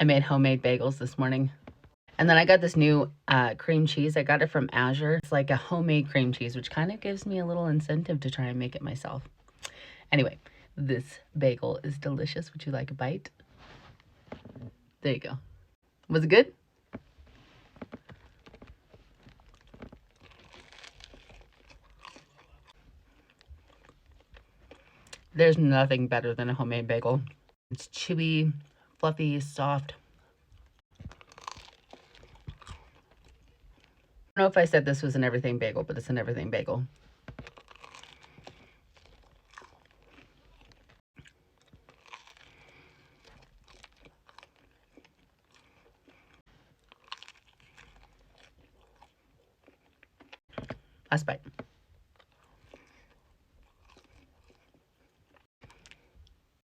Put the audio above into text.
I made homemade bagels this morning. And then I got this new cream cheese. I got it from Azure. It's like a homemade cream cheese, which kind of gives me a little incentive to try and make it myself. Anyway, this bagel is delicious. Would you like a bite? There you go. Was it good? There's nothing better than a homemade bagel. It's chewy, fluffy, soft. I don't know if I said this was an everything bagel, but it's an everything bagel. Last bite.